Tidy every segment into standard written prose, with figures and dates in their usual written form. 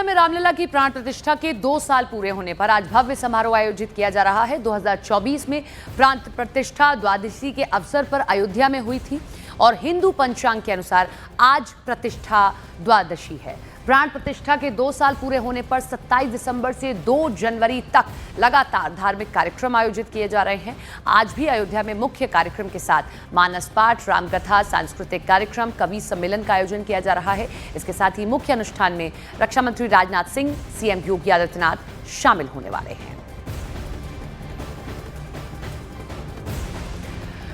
अयोध्या में रामलला की प्राण प्रतिष्ठा के 2 साल पूरे होने पर आज भव्य समारोह आयोजित किया जा रहा है। 2024 में प्राण प्रतिष्ठा द्वादशी के अवसर पर अयोध्या में हुई थी और हिंदू पंचांग के अनुसार आज प्रतिष्ठा द्वादशी है। प्राण प्रतिष्ठा के 2 साल पूरे होने पर 27 दिसंबर से 2 जनवरी तक लगातार धार्मिक कार्यक्रम आयोजित किए जा रहे हैं। आज भी अयोध्या में मुख्य कार्यक्रम के साथ मानस पाठ, रामकथा, सांस्कृतिक कार्यक्रम, कवि सम्मेलन का आयोजन किया जा रहा है। इसके साथ ही मुख्य अनुष्ठान में रक्षा मंत्री राजनाथ सिंह, सीएम योगी आदित्यनाथ शामिल होने वाले हैं।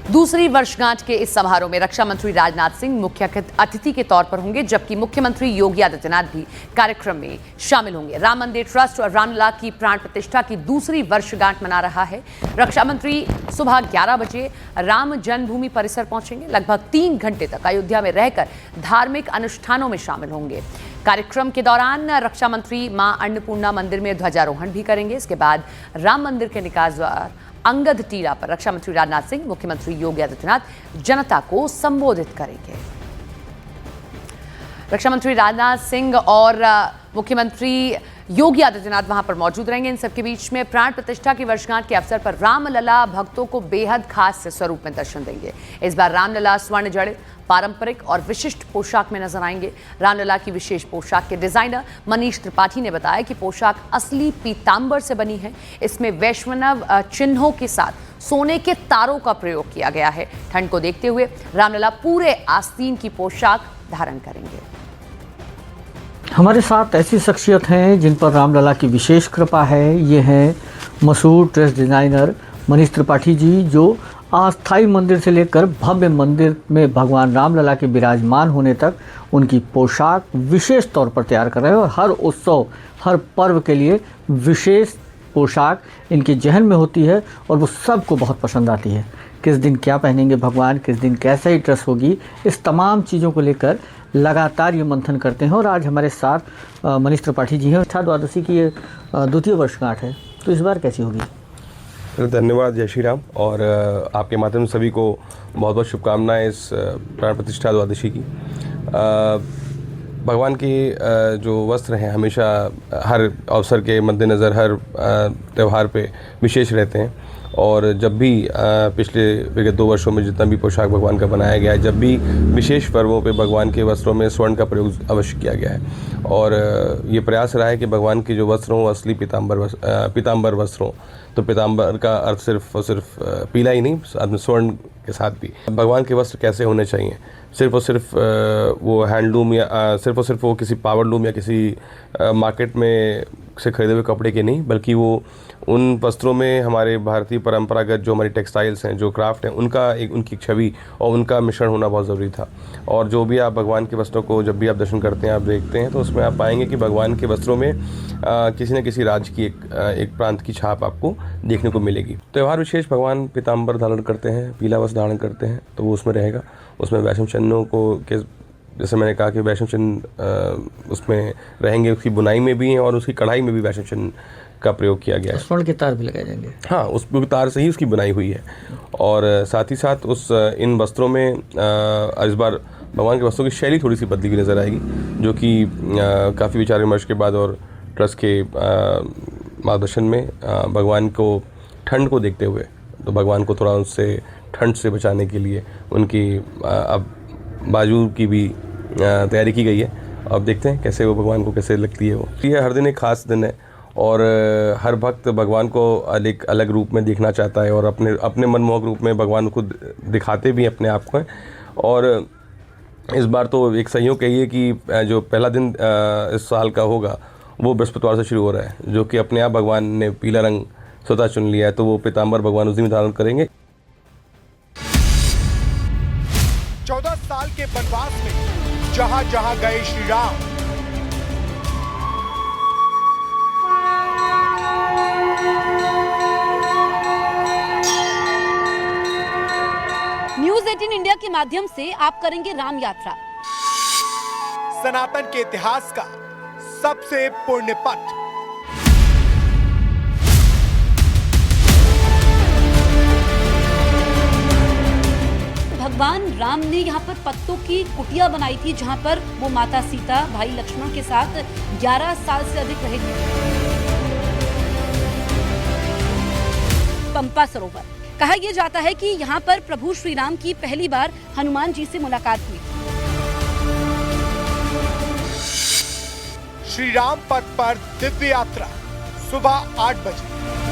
दूसरी वर्षगांठ के इस समारोह में रक्षा मंत्री राजनाथ सिंह मुख्य अतिथि के तौर पर होंगे, जबकि मुख्यमंत्री योगी आदित्यनाथ भी कार्यक्रम में शामिल होंगे। राम मंदिर ट्रस्ट और रामलला की प्राण प्रतिष्ठा की दूसरी वर्षगांठ मना रहा है। रक्षा मंत्री सुबह 11 बजे राम जन्मभूमि परिसर पहुंचेंगे। लगभग 3 घंटे तक अयोध्या में रहकर धार्मिक अनुष्ठानों में शामिल होंगे। कार्यक्रम के दौरान रक्षा मंत्री मां अन्नपूर्णा मंदिर में ध्वजारोहण भी करेंगे। इसके बाद राम मंदिर के निकास द्वार अंगद टीला पर रक्षा मंत्री राजनाथ सिंह, मुख्यमंत्री योगी आदित्यनाथ जनता को संबोधित करेंगे। रक्षा मंत्री राजनाथ सिंह और मुख्यमंत्री योगी आदित्यनाथ वहां पर मौजूद रहेंगे। इन सबके बीच में प्राण प्रतिष्ठा की वर्षगांठ के अवसर पर रामलला भक्तों को बेहद खास स्वरूप में दर्शन देंगे। इस बार रामलला स्वर्ण जड़ित, पारंपरिक और विशिष्ट पोशाक में नजर आएंगे। रामलला की विशेष पोशाक के डिजाइनर मनीष त्रिपाठी ने बताया कि पोशाक असली पीतांबर से बनी है। इसमें वैष्णव चिन्हों के साथ सोने के तारों का प्रयोग किया गया है। ठंड को देखते हुए रामलला पूरे आस्तीन की पोशाक धारण करेंगे। हमारे साथ ऐसी शख्सियत हैं जिन पर रामलला की विशेष कृपा है। ये हैं मशहूर ड्रेस डिज़ाइनर मनीष त्रिपाठी जी, जो अस्थायी मंदिर से लेकर भव्य मंदिर में भगवान रामलला के विराजमान होने तक उनकी पोशाक विशेष तौर पर तैयार कर रहे हैं और हर उत्सव, हर पर्व के लिए विशेष पोशाक इनके जहन में होती है और वो सबको बहुत पसंद आती है। किस दिन क्या पहनेंगे भगवान, किस दिन कैसे ही ड्रेस होगी, इस तमाम चीज़ों को लेकर लगातार ये मंथन करते हैं। और आज हमारे साथ मनीष त्रिपाठी जी हैं। द्वादशी की ये द्वितीय वर्षगांठ है, तो इस बार कैसी होगी? धन्यवाद, जय श्री राम। और आपके माध्यम से सभी को बहुत बहुत शुभकामनाएं इस प्राण प्रतिष्ठा द्वादशी की। भगवान के जो वस्त्र हैं हमेशा हर अवसर के मद्देनज़र हर त्यौहार पे विशेष रहते हैं। और जब भी पिछले विगत 2 वर्षों में जितना भी पोशाक भगवान का बनाया गया है, जब भी विशेष पर्वों पे भगवान के वस्त्रों में स्वर्ण का प्रयोग अवश्य किया गया है। और ये प्रयास रहा है कि भगवान के जो वस्त्र हों असली पीतांबर वस्त्र हों। तो पीतांबर का अर्थ सिर्फ और सिर्फ पीला ही नहीं, साथ में स्वर्ण के साथ भी भगवान के वस्त्र कैसे होने चाहिए। सिर्फ और सिर्फ वो हैंडलूम या सिर्फ और सिर्फ वो किसी पावर लूम या किसी मार्केट में से खरीदे हुए कपड़े के नहीं, बल्कि वो उन वस्त्रों में हमारे भारतीय परंपरागत जो हमारी टेक्सटाइल्स हैं, जो क्राफ्ट हैं, उनका एक उनकी छवि और उनका मिश्रण होना बहुत ज़रूरी था। और जो भी आप भगवान के वस्त्रों को जब भी आप दर्शन करते हैं, आप देखते हैं, तो उसमें आप पाएंगे कि भगवान के वस्त्रों में किसी न किसी राज्य की एक प्रांत की छाप आपको देखने को मिलेगी। त्यौहार विशेष भगवान पीतांबर धारण करते हैं, पीला वस्त्र धारण करते हैं, तो वो उसमें रहेगा। उसमें वैष्णव चिन्हों को जैसे मैंने कहा कि वैष्णव चिन्ह उसमें रहेंगे, उसकी बुनाई में भी हैं और उसकी कढ़ाई में भी वैष्णव चिन्ह का प्रयोग किया गया है। स्वर्ण के तार भी लगाए जाएंगे। हाँ, उस तार से ही उसकी बुनाई हुई है। और साथ ही साथ इन वस्त्रों में इस बार भगवान के वस्त्रों की शैली थोड़ी सी बदली हुई नज़र आएगी, जो कि काफ़ी विचार विमर्श के बाद और ट्रस्ट के मार्गदर्शन में भगवान को ठंड को देखते हुए, तो भगवान को थोड़ा उससे ठंड से बचाने के लिए उनकी अब बाजू की भी तैयारी की गई है। अब देखते हैं कैसे वो भगवान को कैसे लगती है। वो ये हर दिन एक खास दिन है और हर भक्त भगवान को एक अलग रूप में देखना चाहता है और अपने मनमोहक रूप में भगवान को दिखाते भी अपने आप को। और इस बार तो एक संयोग कहिए कि जो पहला दिन इस साल का होगा वो बृहस्पतिवार से शुरू हो रहा है, जो कि अपने आप भगवान ने पीला रंग स्वतः चुन लिया है, तो वो पीतांबर भगवान उस दिन धारण करेंगे। 14 साल के वनवास में जहां जहां गए श्री राम, न्यूज़ 18 इंडिया के माध्यम से आप करेंगे राम यात्रा, सनातन के इतिहास का सबसे पुण्य पथ। भगवान राम ने यहाँ पर पत्तों की कुटिया बनाई थी, जहाँ पर वो माता सीता भाई लक्ष्मण के साथ 11 साल से अधिक रहे थे। पंपा सरोवर, कहा यह जाता है कि यहाँ पर प्रभु श्री राम की पहली बार हनुमान जी से मुलाकात हुई। श्री राम पथ पर दिव्य यात्रा सुबह 8 बजे।